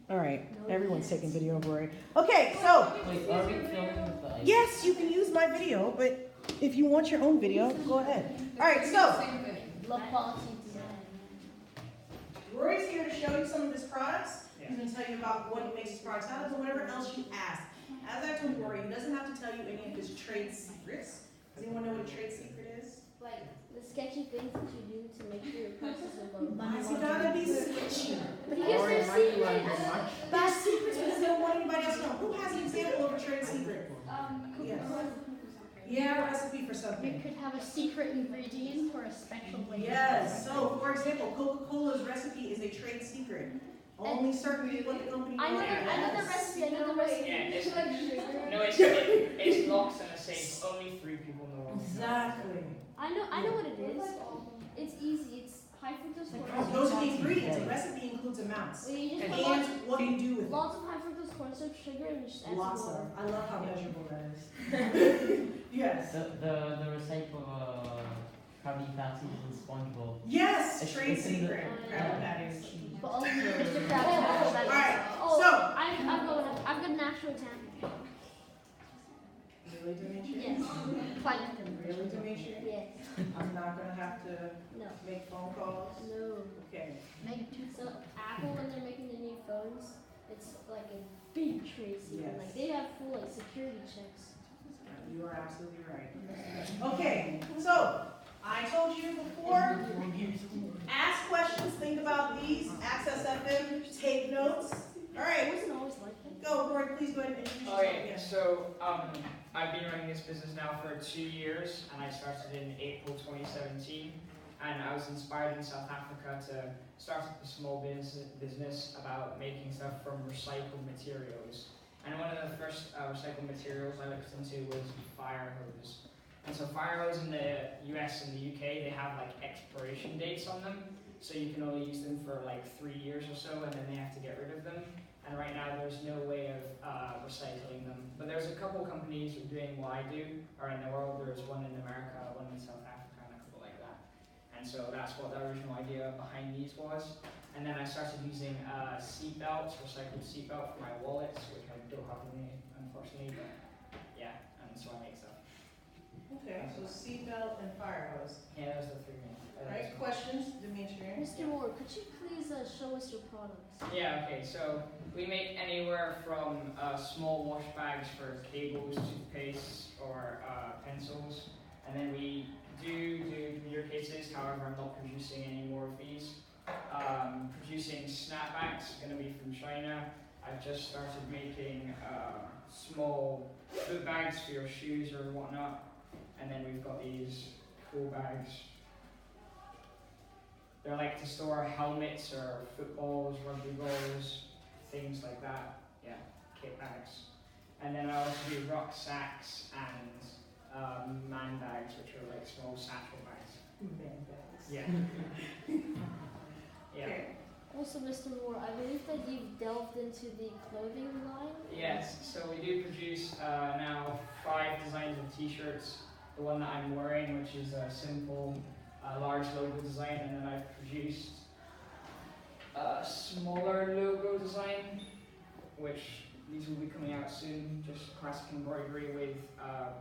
All right, everyone's taking video of Rory. Okay, so. Wait, are we filming with the ice? Yes, you can use my video, but if you want your own video, go ahead. All right, so. Love quality design. Rory's here to show you some of his products. He's going to tell you about what he makes his products out of and whatever else you ask. As I told Rory, he doesn't have to tell you any of his trade secrets. Does anyone know what a trade secret is? Like the sketchy things that you do to make sure your process will go. Why is he gotta be sketchy? But here's their secret. Bad secrets because they don't want anybody else to know. Who has an example of a trade secret? Yes. Yeah, a recipe for You something. could have a secret ingredient for a special flavor. Yes. So, for example, Coca-Cola's recipe is a trade secret. Only certain people at the company know. I know the recipe. I know the recipe. Yeah, it's locked in a safe. Only 3 people know. Exactly. I know what it is. It's easy. It's high fructose corn syrup. Those are the ingredients. A recipe includes amounts. Well, you just And put what you do with it. lots of high fructose corn syrup, sugar, and just add Lots some of. water. I love how measurable that is. Yes. The recycle Krabby Patties and SpongeBob. Yes, It's- trade it's in the- secret. Krabby Patties. But only Mr. Krabs has that. Alright, Oh, so. I've got an actual example. Really, Demetri? Yes. Quite. Really, Demetri? Yes. I'm not gonna have to No. make phone calls? No. Okay. So Apple, when they're making the new phones, it's like a big trade secret. Yes. Like they have full like security checks. You are absolutely right. Okay, so I told you before, ask questions, think about these, Access FM, take notes. All It right, wasn't always like that. go, Rory, please go ahead and introduce yourself Okay, again. so I've been running this business now for 2 years, and I started in April 2017. And I was inspired in South Africa to start up a small business about making stuff from recycled materials. And one of the first recycled materials I looked into was fire hose. And so fire hose in the US and the UK, they have like expiration dates on them. So you can only use them for like 3 years or so, and then they have to get rid of them. And right now there's no way of recycling them. But there's a couple companies who are doing what I do, or in the world. There's one in America, one in South Africa, and a couple like that. And so that's what the original idea behind these was. And then I started using seat belts, recycled seat belt for my wallets, which I don't have with me, unfortunately, but yeah, and so I make stuff. Okay, so seatbelt and fire hose. Yeah, those are the 3 main. All right, questions, Demetri? Mr. Moore, could you please show us your products? Yeah, okay, so we make anywhere from small wash bags for cables, toothpaste, or pencils. And then we do beer cases, however I'm not producing any more of these. Producing snapbacks, going to be from China. I've just started making small food bags for your shoes or whatnot. And then we've got these cool bags. They're like to store helmets or footballs, rugby balls, things like that. Yeah, kit bags. And then I also do rucksacks and man bags, which are like small satchel bags. Man bags. Yeah. Yeah. Okay. Also, Mr. Moore, I believe that you've delved into the clothing line. Yes, so we do produce now 5 designs of t-shirts. The one that I'm wearing, which is a simple, large logo design, and then I've produced a smaller logo design, which these will be coming out soon. Just classic embroidery with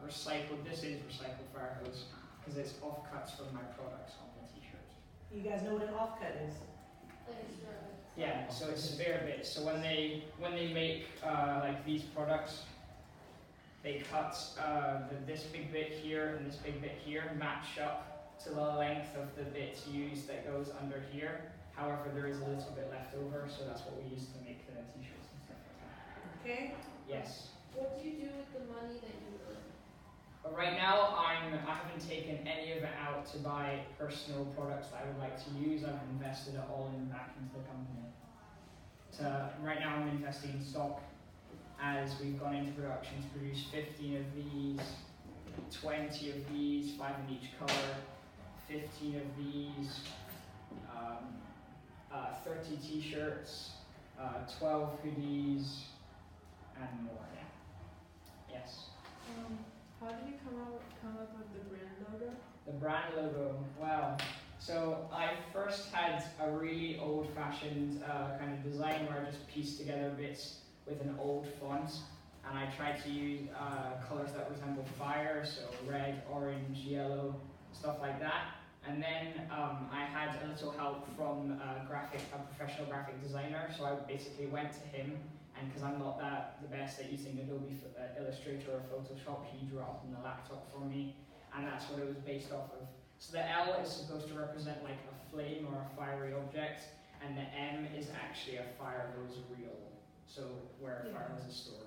recycled. This is recycled fire hose because it's offcuts from my products on the t-shirt. You guys know what an offcut is? Yeah, so it's spare bits. So when they make like these products, they cut this big bit here and this big bit here match up to the length of the bit used that goes under here. However, there is a little bit left over, so that's what we use to make the t-shirts and stuff like that. Okay. Yes. What do you do with the money that you earn? But right now, I haven't taken any of it out to buy personal products that I would like to use. I've invested it all back into the company. Right now, I'm investing in stock as we've gone into production to produce 15 of these, 20 of these, 5 in each color, 15 of these, 30 t-shirts, 12 hoodies, and more. Yeah. Yes. How did you come up with the brand logo? The brand logo, well, So I first had a really old-fashioned kind of design where I just pieced together bits with an old font, and I tried to use colors that resemble fire, so red, orange, yellow, stuff like that. And then I had a little help from a professional graphic designer, so I basically went to him, and because I'm not the best at using Adobe Illustrator or Photoshop, he drew it up on the laptop for me, and that's what it was based off of. So the L is supposed to represent like a flame or a fiery object, and the M is actually a fire hose reel, so where a fire hose is stored.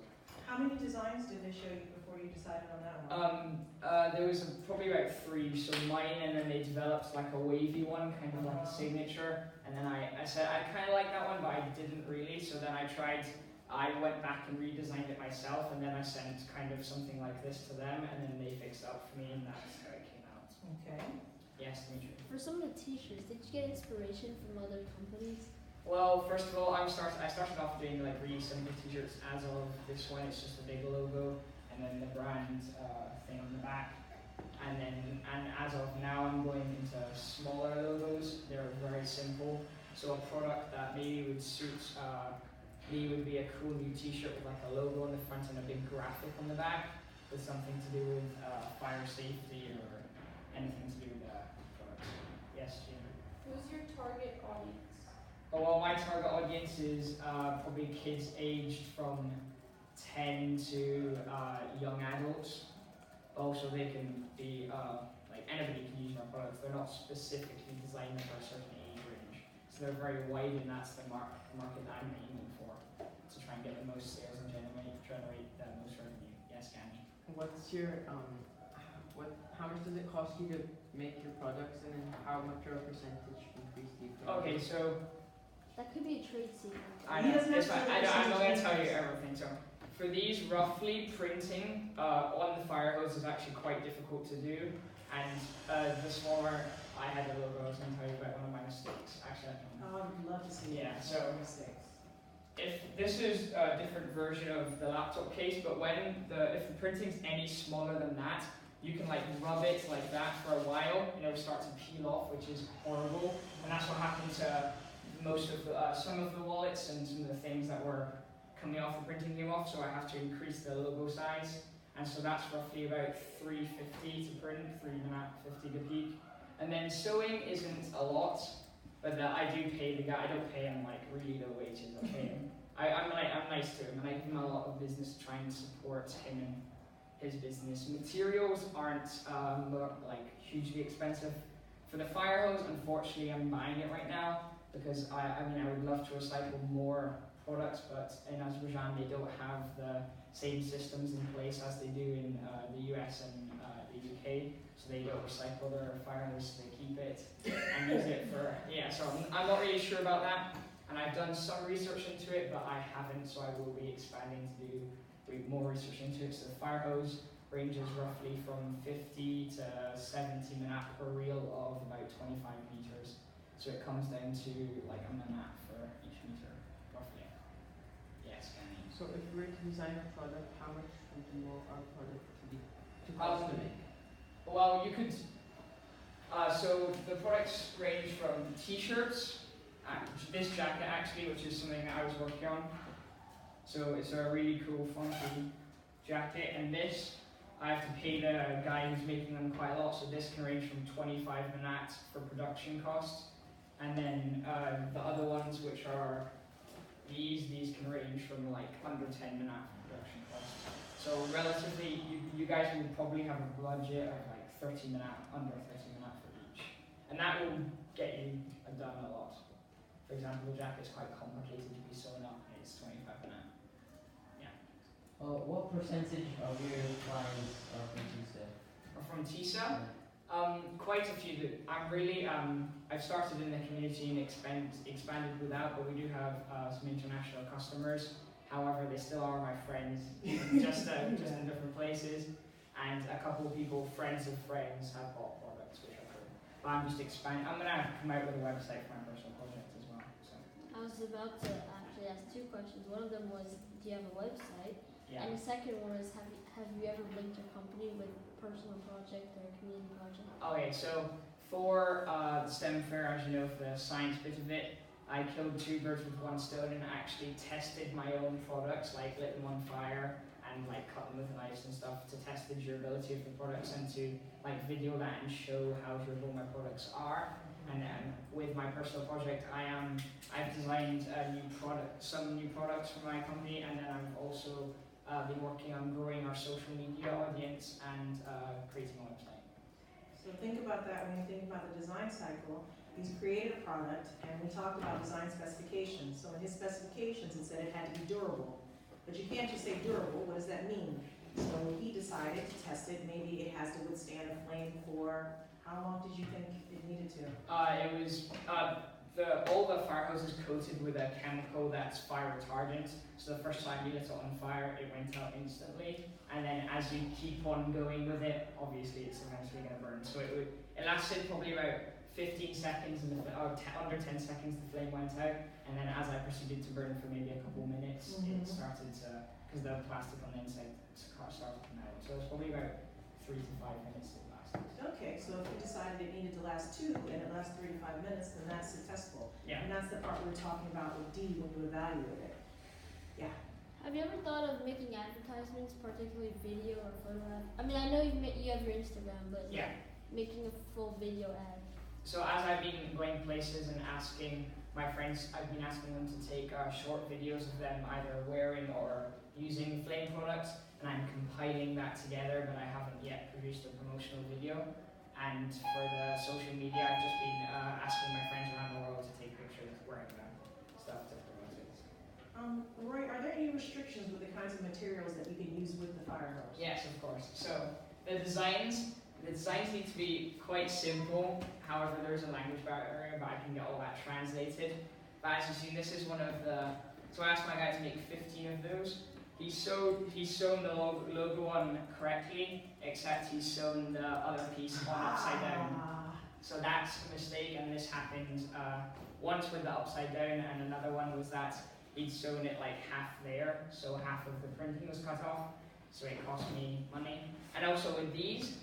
How many designs did they show you before you decided on that one? There was probably about 3, so mine, and then they developed like a wavy one, kind of like a signature, and then I said I kind of like that one, but I didn't really, so then I went back and redesigned it myself, and then I sent kind of something like this to them, and then they fixed it up for me, and that's how it came out. Okay. Yes, Dimitri. For some of the t-shirts, did you get inspiration from other companies? Well, first of all, I started off doing like really simple t-shirts. As of this one, it's just a big logo, and then the brand thing on the back. And as of now, I'm going into smaller logos. They're very simple. So a product that maybe would suit me would be a cool new t-shirt with like a logo on the front and a big graphic on the back with something to do with fire safety or anything to do with products. Yes, Gina? Who's your target audience? Oh, well, my target audience is probably kids aged from 10 to young adults. Also, they can be, like anybody can use my products. They're not specifically designed for a certain age range. So they're very wide, and that's the market that I'm aiming for, to try and get the most sales and generate the most revenue. Yes, Gani? What's your how much does it cost you to make your products, and then how much of a percentage increase do you get? Okay, so That could be a trade secret. I He know, doesn't it's fine. have to I'm not going to tell you say everything. So for these, roughly printing on the fire hose is actually quite difficult to do, and the smaller I had a logo, I was going to tell you about one of my mistakes. Actually, I don't know. Oh, I'd love to see Yeah, that. so- Mistakes. If this is a different version of the laptop case, but if the printing's any smaller than that, you can like rub it like that for a while, and it'll start to peel off, which is horrible. And that's what happened to some of the wallets and some of the things that were coming off the printing came off. So I have to increase the logo size, and so that's roughly about $3.50 to print, $3.50 to peak. And then sewing isn't a lot. But I do pay the guy. I don't pay him like really low wages. I pay him. I'm nice to him, and I give him a lot of business to try and support him and his business. Materials aren't like hugely expensive. For the fire hose, unfortunately, I'm buying it right now because I would love to recycle more products, but in Azerbaijan they don't have the same systems in place as they do in the US and the UK. So they don't recycle their fire hose, they keep it and use it for, so I'm not really sure about that, and I've done some research into it, but I haven't, so I will be expanding to do more research into it. So the fire hose ranges roughly from 50 to 70 minute per reel of about 25 meters, so it comes down to like a minute for each meter, roughly. Yes, Kenny. So if you were to design a product, how much would you want our product to cost to make? Well, you could. So the products range from t-shirts, this jacket actually, which is something that I was working on. So it's a really cool, funky jacket, and this I have to pay the guy who's making them quite a lot. So this can range from 25 minutes for production costs, and then the other ones, which are these can range from like under 10 minutes production costs. So relatively, you guys will probably have a budget of like 30 minutes, under 30 minutes for each. And that will get you done a lot. For example, the jacket's quite complicated to be sewn up, and it's 25 minutes. Yeah. What percentage of your clients are from TISA? Or from TISA? Quite a few. I've started in the community and expanded without, but we do have some international customers. However, they still are my friends, just in different places. And a couple of people, friends of friends, have bought products, which are cool. But I'm just expanding. I'm going to come out with a website for my personal project as well. So, I was about to actually ask 2 questions. One of them was, do you have a website? yeah. And the second one is, have you ever linked your company with a personal project or a community project? Okay, so for the STEM fair, as you know, for the science bit of it, I killed two birds with one stone and actually tested my own products, like lit them on fire and like cut them with knives and stuff to test the durability of the products and to like video that and show how durable my products are. And with my personal project, I've designed some new products for my company, and then I've also been working on growing our social media audience and creating a website. So think about that when you think about the design cycle. He's created a product, and we talked about design specifications. So in his specifications, it said it had to be durable. But you can't just say durable. What does that mean? So he decided to test it. Maybe it has to withstand a flame for, how long did you think it needed to? It was all the fire hoses coated with a chemical that's fire retardant. So the first time you lit it on fire, it went out instantly. And then as you keep on going with it, obviously it's eventually going to burn. So it lasted probably about 15 seconds, under 10 seconds the flame went out. And then as I proceeded to burn for maybe a couple minutes, it started to, because the plastic on the inside started to come out. So it's probably about 3 to 5 minutes it lasted. Okay, so if you decided it needed to last 2 and it lasts 3 to 5 minutes, then that's successful. Yeah. And that's the part we were talking about with D when you evaluate it. Yeah. Have you ever thought of making advertisements, particularly video or photo ad? I mean, I know you have your Instagram, but Yeah. making a full video ad. So as I've been going places and asking my friends, I've been asking them to take short videos of them either wearing or using flame products, and I'm compiling that together, but I haven't yet produced a promotional video. And for the social media, I've just been asking my friends around the world to take pictures wearing them, stuff to promote it. Roy, are there any restrictions with the kinds of materials that you can use with the fire hose? Yes, of course. So the designs need to be quite simple. However, there's a language barrier, but I can get all that translated. But as you see, this is one of the. So I asked my guy to make 15 of those. He's sewn the logo on correctly, except he's sewn the other piece on upside down. So that's a mistake, and this happened once with the upside down, and another one was that he'd sewn it like half there, so half of the printing was cut off, so it cost me money. And also with these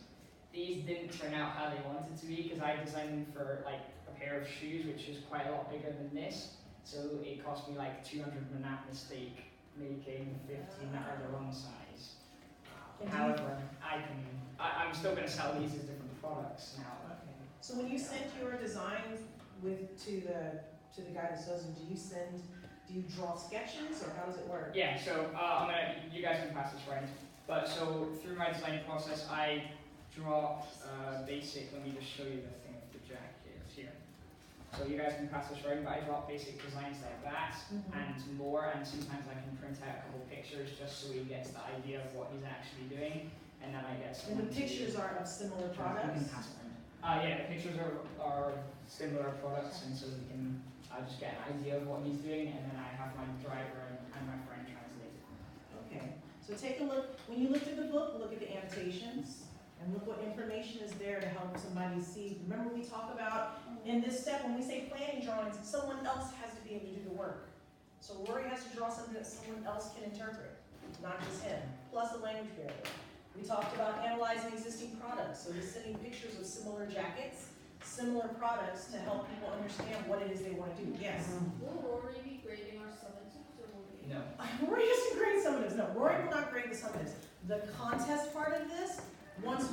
didn't turn out how they wanted to be, because I designed them for like a pair of shoes, which is quite a lot bigger than this, so it cost me like 200 and that mistake, making 15 that are the wrong size. However, I'm still going to sell these as different products now. Okay. So when you send your designs to the guy that sews them, do you draw sketches, or how does it work? Yeah, so you guys can pass this right. But so through my design process, I draw basic. Let me just show you the thing of the jacket here. So you guys can pass this right, but I draw basic designs like that and more, and sometimes I can print out a couple pictures just so he gets the idea of what he's actually doing, and then I get some. And the pictures are of similar products? Yeah, the pictures are similar products, and so we can just get an idea of what he's doing, and then I have my driver and my friend translate it. Okay, so take a look, when you look at the book, look at the annotations, and look what information is there to help somebody see. Remember we talk about, in this step, when we say planning drawings, someone else has to be able to do the work. So Rory has to draw something that someone else can interpret, not just him, plus a language barrier. We talked about analyzing existing products, so he's sending pictures of similar jackets, similar products to help people understand what it is they want to do. Yes? Will Rory be grading our summits, or will we? No. Rory doesn't grade summatives. No, Rory will not grade the summatives. The contest part of this, once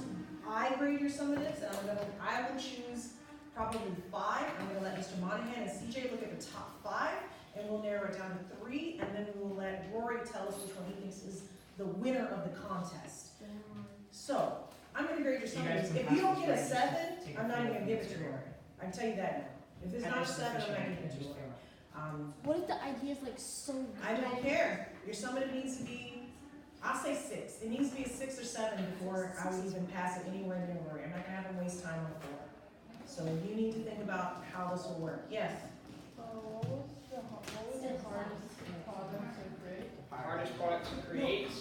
I grade your summatives, and I will choose probably 5. I'm going to let Mr. Monahan and CJ look at the top 5, and we'll narrow it down to 3, and then we will let Rory tell us which one he thinks is the winner of the contest. So, I'm going to grade your summatives. If you don't get a 7, I'm not even going to give it to Rory. I can tell you that now. If it's not a 7, I'm not giving it to Rory. What if the idea is like so good? I don't care. Your summative needs to be, I'll say 6. It needs to be a 6 or 7 before I would even pass it anywhere near Rory. I'm not going to have him waste time on the floor. So you need to think about how this will work. Yes? What was the hardest product to create? Hardest product to create.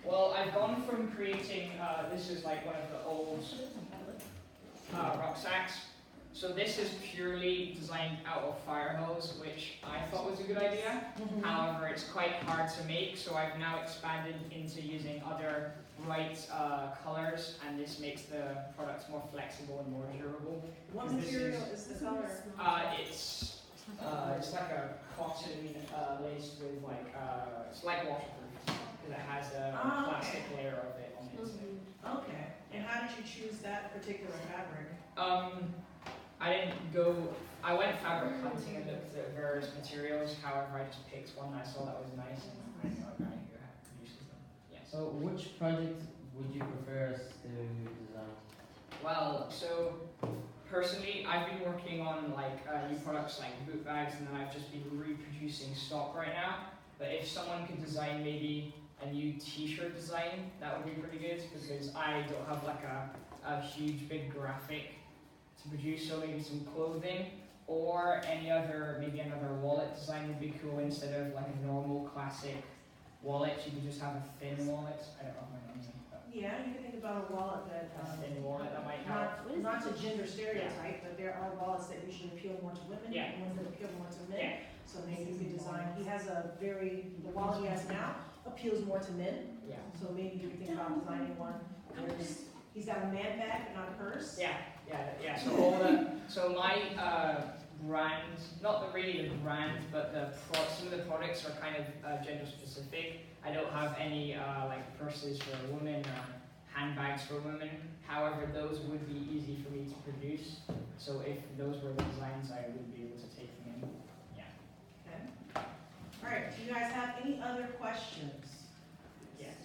Well, I've gone from creating, this is like one of the old rucksacks. So this is purely designed out of fire hose, which I thought was a good idea. However, it's quite hard to make, so I've now expanded into using other bright colors, and this makes the product more flexible and more durable. What This material is the color? It's like a cotton laced with like it's like waterproof because it has a plastic layer of it on it. Okay. And how did you choose that particular fabric? I didn't go. I went fabric hunting and looked at various materials. However, I just picked one that I saw that was nice, and I know a guy who produces them. Yes. So which project would you prefer us to design? Well, so personally, I've been working on like new products like boot bags, and then I've just been reproducing stock right now. But if someone could design maybe a new T-shirt design, that would be pretty good because I don't have like a huge big graphic to produce. So maybe some clothing or any other, maybe another wallet design would be cool instead of like a normal classic wallet. You could just have a thin wallet. I don't know my name. Yeah, you can think about a wallet that, Thin wallet that might help. not to gender stereotype, but there are wallets that usually appeal more to women, Yeah. and ones that appeal more to men. Yeah. So maybe you could design, the wallet he has now appeals more to men, Yeah. so maybe you could think about designing one where he's got a man bag but not a purse. Yeah. So my brand, not really the brand, but some of the products are kind of gender specific. I don't have any like purses for women or handbags for women. However, those would be easy for me to produce. So if those were the designs, I would be able to take them in. Okay. All right, do you guys have any other questions? Yes.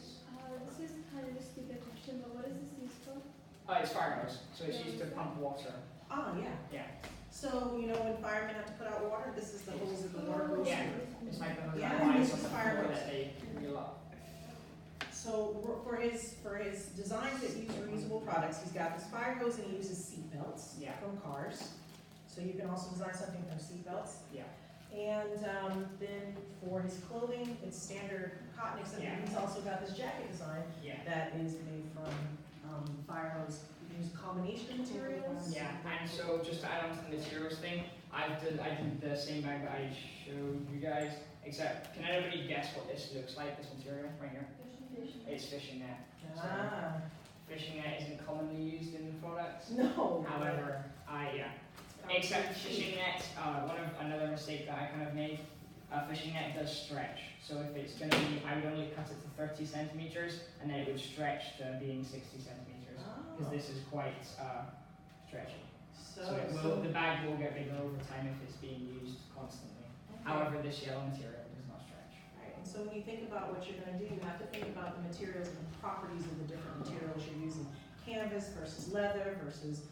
This is kind of a stupid question, but what is this used for? It's fire hose, so it's used to pump water. Oh, yeah. Yeah. So, you know, when firemen have to put out water, this is the hose that the water goes Yeah. through. It's like the hose Yeah, that lines this on is the fire floor hose. that they reel up. So for his designs that use reusable products, he's got this fire hose and he uses seat belts Yeah. from cars. So you can also design something from seat belts. Yeah. And then for his clothing, it's standard cotton, except Yeah. that he's also got this jacket design Yeah. that is made from fire hose. You can use a combination of materials. Yeah, and so just to add on to the materials thing, I did the same bag that I showed you guys, except can anybody guess what this looks like, this material right here? It's fishing net. Ah, Fishing net isn't commonly used in products. no. However, except fishing net, another mistake that I kind of made, fishing net does stretch. So if it's going to be, I would only cut it to 30 centimeters, and then it would stretch to being 60 centimeters, because this is quite stretchy. So the bag will get bigger over time if it's being used constantly. However, this yellow material does not stretch. Right, and so when you think about what you're gonna do, you have to think about the materials and the properties of the different materials you're using. Canvas versus leather versus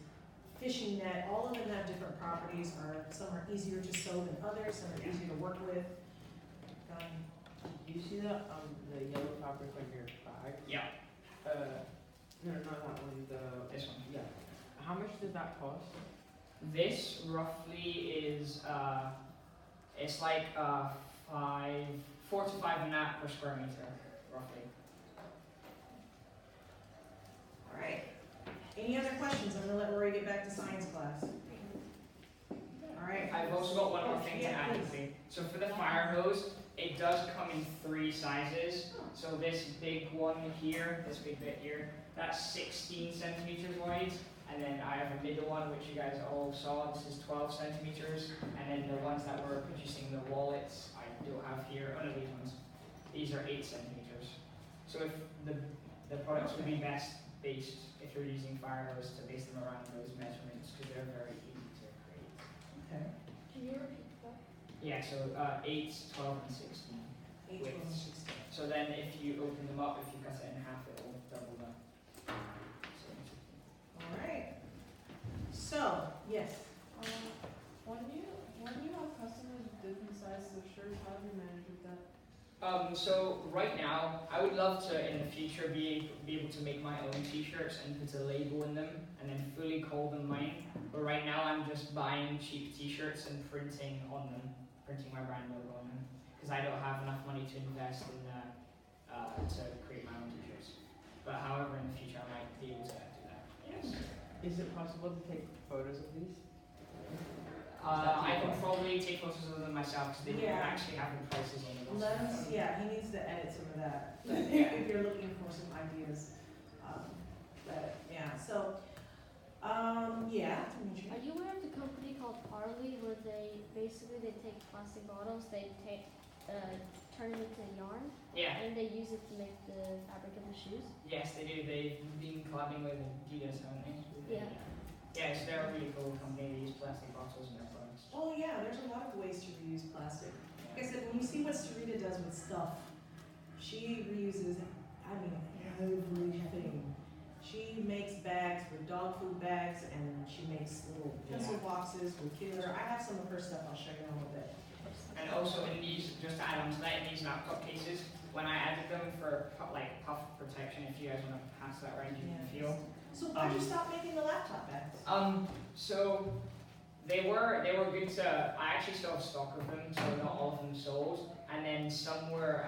fishing net, all of them have different properties, some are easier to sew than others, some are easier to work with. Do you see the yellow fabric on your bag? Yeah. No, not that one. This one. Yeah. How much does that cost? This roughly is it's like 4 to 5.5 per square meter, roughly. All right, any other questions? I'm gonna let Rory get back to science class. All right. I've also got one more thing to Yeah, add. please. quickly. So for the fire hose, it does come in 3 sizes. So this big one here, this big bit here, that's 16 centimeters wide. And then I have a middle one, which you guys all saw. This is 12 centimeters. And then the ones that were producing the wallets, I don't have here. Oh no, these ones. These are 8 centimeters. So if the products would be best based, if you're using fire hose, to base them around those measurements, because they're very easy to create. Okay. Can you repeat that? Yeah, so 8, 12, and 16. 8, 12, 16. So then if you open them up, if you cut it in half, it will double the. All right. So, yes. When you have customers with different sizes of shirts, how do you manage with that? So right now, I would love to in the future be able to make my own t-shirts and put a label in them and then fully call them mine. But right now I'm just buying cheap t-shirts and printing my brand logo on them. Because I don't have enough money to invest in to create my own t-shirts. But however, in the future I might be able to do that, yes. Is it possible to take photos of these? I can probably take photos of them myself because they don't Yeah. actually have the prices on the Let's, he needs to edit some of that, but Yeah. if you're looking for some ideas. But, yeah, so, Dimitri. Are you aware of the company called Parley where they take plastic bottles, they turn it into yarn, Yeah. and they use it to make the fabric of the shoes? Yes, they do. They've been collabing with Adidas, haven't they? Yeah. Yeah, so they're a really cool company. They use plastic bottles in their products. Oh yeah, there's a lot of ways to reuse plastic. Like I said, when you see what Sarita does with stuff, she reuses, everything. She makes bags with dog food bags, and she makes little pencil boxes with kids. I have some of her stuff, I'll show you in a little bit. And also in these, just to add on to that, in these laptop cases, when I added them for puff protection, if you guys want to pass that around, you can feel. So why'd you stop making the laptop bags? So they were good to. I actually still have stock of them, so not all of them sold. And then some were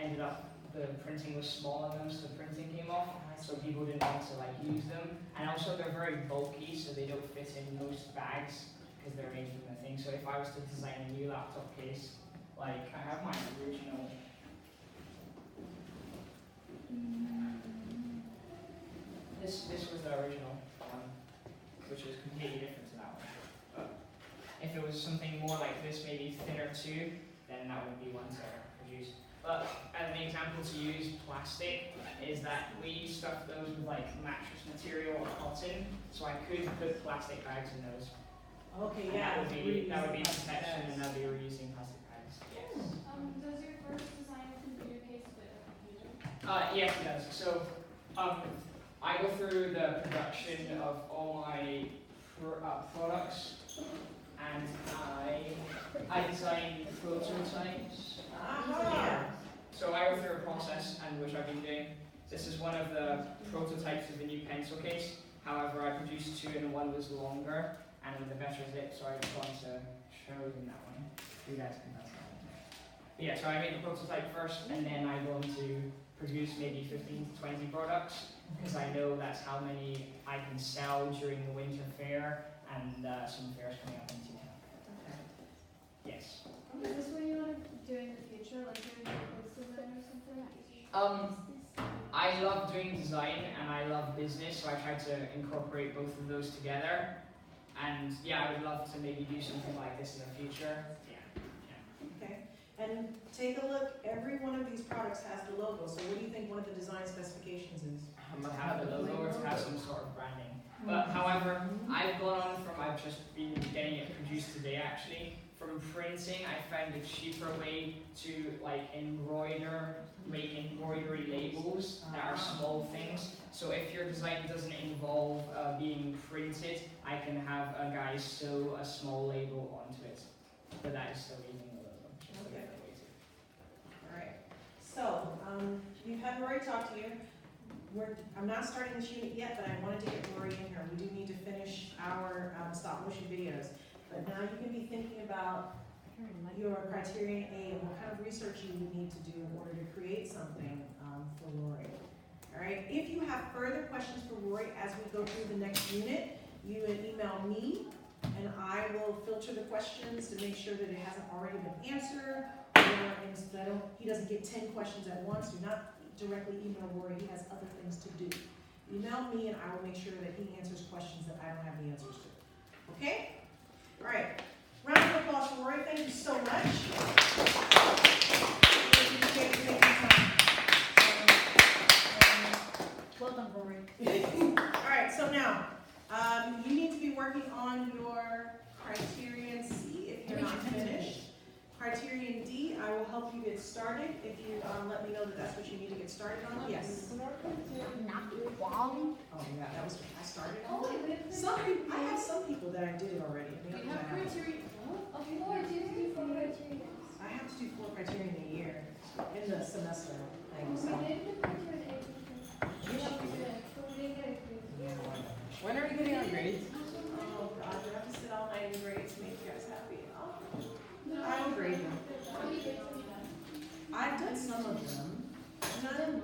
ended up the printing was small on them, so the printing came off. So people didn't want to use them. And also they're very bulky, so they don't fit in most bags because they're made from the thing. So if I was to design a new laptop case, I have my original. This was the original one, which was completely different to that one. But if it was something more like this, maybe thinner too, then that would be one to produce. But as an example to use plastic is that we stuffed those with mattress material or cotton, so I could put plastic bags in those. Okay, And yeah. that would be protection, and that would be reusing plastic bags. Yes. Does your first design computer case fit a computer? Yes, it does. So, I go through the production of all my products, and I design prototypes. So I go through a process, and which I've been doing. This is one of the prototypes of the new pencil case. However, I produced two, and one was longer and with a better zip, so I just want to show you that one. You guys can pass that one. But yeah, so I made the prototype first, and then I go on to produce maybe 15 to 20 products, because I know that's how many I can sell during the winter fair, and some fairs coming up in 2000. Yes. Is this what you want to do in the future, like doing clothes design or something? I love doing design and I love business, so I try to incorporate both of those together. And yeah, I would love to maybe do something like this in the future. Okay, and take a look, every one of these products has the logo, so what do you think one of the design specifications is? To have the logo or to have some sort of branding. But however, I've gone on from, I've just been getting it produced today actually. From printing, I found a cheaper way to make embroidery labels that are small things. So if your design doesn't involve being printed, I can have a guy sew a small label onto it. But that is still using the logo. Just a different way to. Alright, so, you've had Rory talk to you. I'm not starting this unit yet, but I wanted to get Rory in here. We do need to finish our stop motion videos. But now you can be thinking about your criterion A and what kind of research you would need to do in order to create something for Rory. Alright, if you have further questions for Rory as we go through the next unit, you would email me and I will filter the questions to make sure that it hasn't already been answered, or instead of, he doesn't get 10 questions at once. Do not directly email Rory, he has other things to do. Email me and I will make sure that he answers questions that I don't have the answers to. Okay? Alright, round of applause for Rory, thank you so much. Well done, Rory. Alright, so now, you need to be working on your criterion C if you're not finished. Criterion D, I will help you get started if you let me know that that's what you need to get started on. Yes. Not wrong. Oh yeah, that was what I started Oh, on. wait, Some people, I have some people that I did it already. and the We others have I haven't. criteria. Of course, you have to do 4 criteria. I have to do 4 criterion a year in the semester thing, We so. did the criteria 8 because so we didn't get a grade. When are we getting our grades? Oh God, you have to sit all night and grades to make you guys happy. Oh. No, I will grade them. How many grades have you done? I've done some of them. None.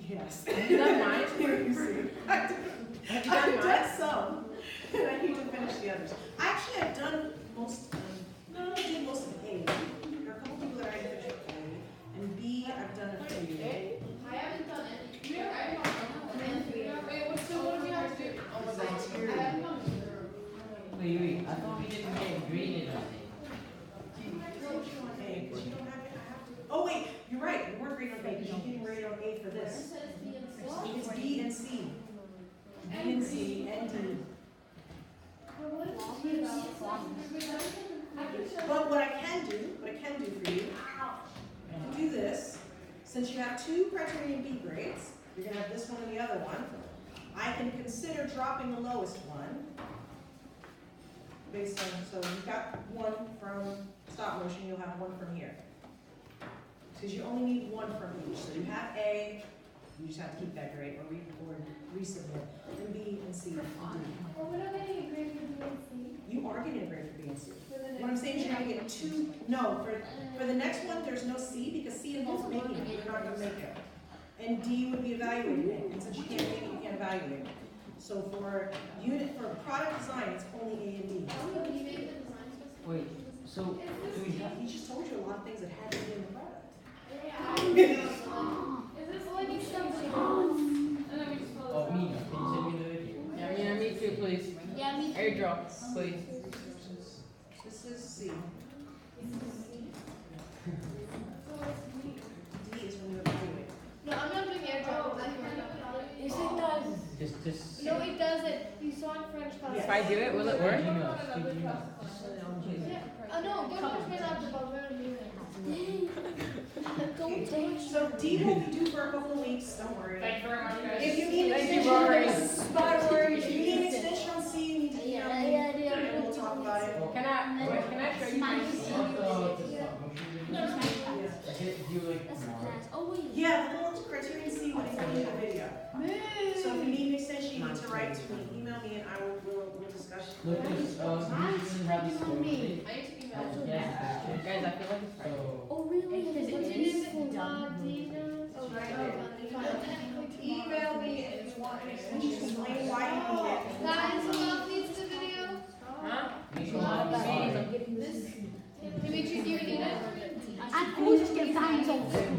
Yes. Have you done mine? You see. Have you done I've mine? done some, and I need to finish the others. Actually, I've done most says B and C. It's B and C. B and C and D. But what if it's about I can show But what I can do for you, I can do this. Since you have two criterion B grades, you're gonna have this one and the other one. I can consider dropping the lowest one. Based on, so you've got one from stop motion, you'll have one from here. Because you only need one from each. So you have A, you just have to keep that grade, or resubmit. And B and C and D. Well, what am I getting a grade for B and C? You are getting a grade for B and C. For the What I'm saying is you're gonna get two, no, for the next one, there's no C, because C involves making it, you're not gonna make it. And D would be evaluating it, and since you can't make it, you can't evaluate it. So for product design, it's only A and D. How would you make the design specific? Wait, so do we have? He just told you a lot of things that had to be in the product. Is this all I need to know? And then we just follow Oh, Mina, can you send me the video? Yeah, me too, please. Yeah, me too. Airdrop, please. This is C. D is when you evaluate. No, I'm not doing airdrop. Yes, it does. Just. No, it doesn't. You saw in French class. Yes. If I do it, will it work? Gmail, just do Gmail. Just send it on Gmail. Yeah. No, go to French algebra. We're gonna do it. Don't take. So D will be due for a couple of weeks, don't worry. Thank you very much, guys. If you need an Thank you, extension, Rory. if you need an extension on C, you need to email me, Yeah. and we'll talk about it. Can I show you my Not the stop motion video. Do like That's a tomorrow. class. Oh wait. Yeah, the little criterion C would include the video. So if you need an extension, you need to write to me, email me, and I we'll discuss. Lucas, you didn't have the score sheet. I need to email. Yes, Guys, I feel like it's Friday. so. Oh really? What's your name? Dina? Oh, right. Email me if you want an extension, explain why you need it. Guys, who else needs the video? Huh? Dimitri, do you need it?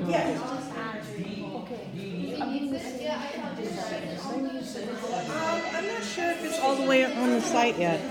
Yes. He needs it? Yeah, I have it. I'm not sure if it's all the way on the site yet.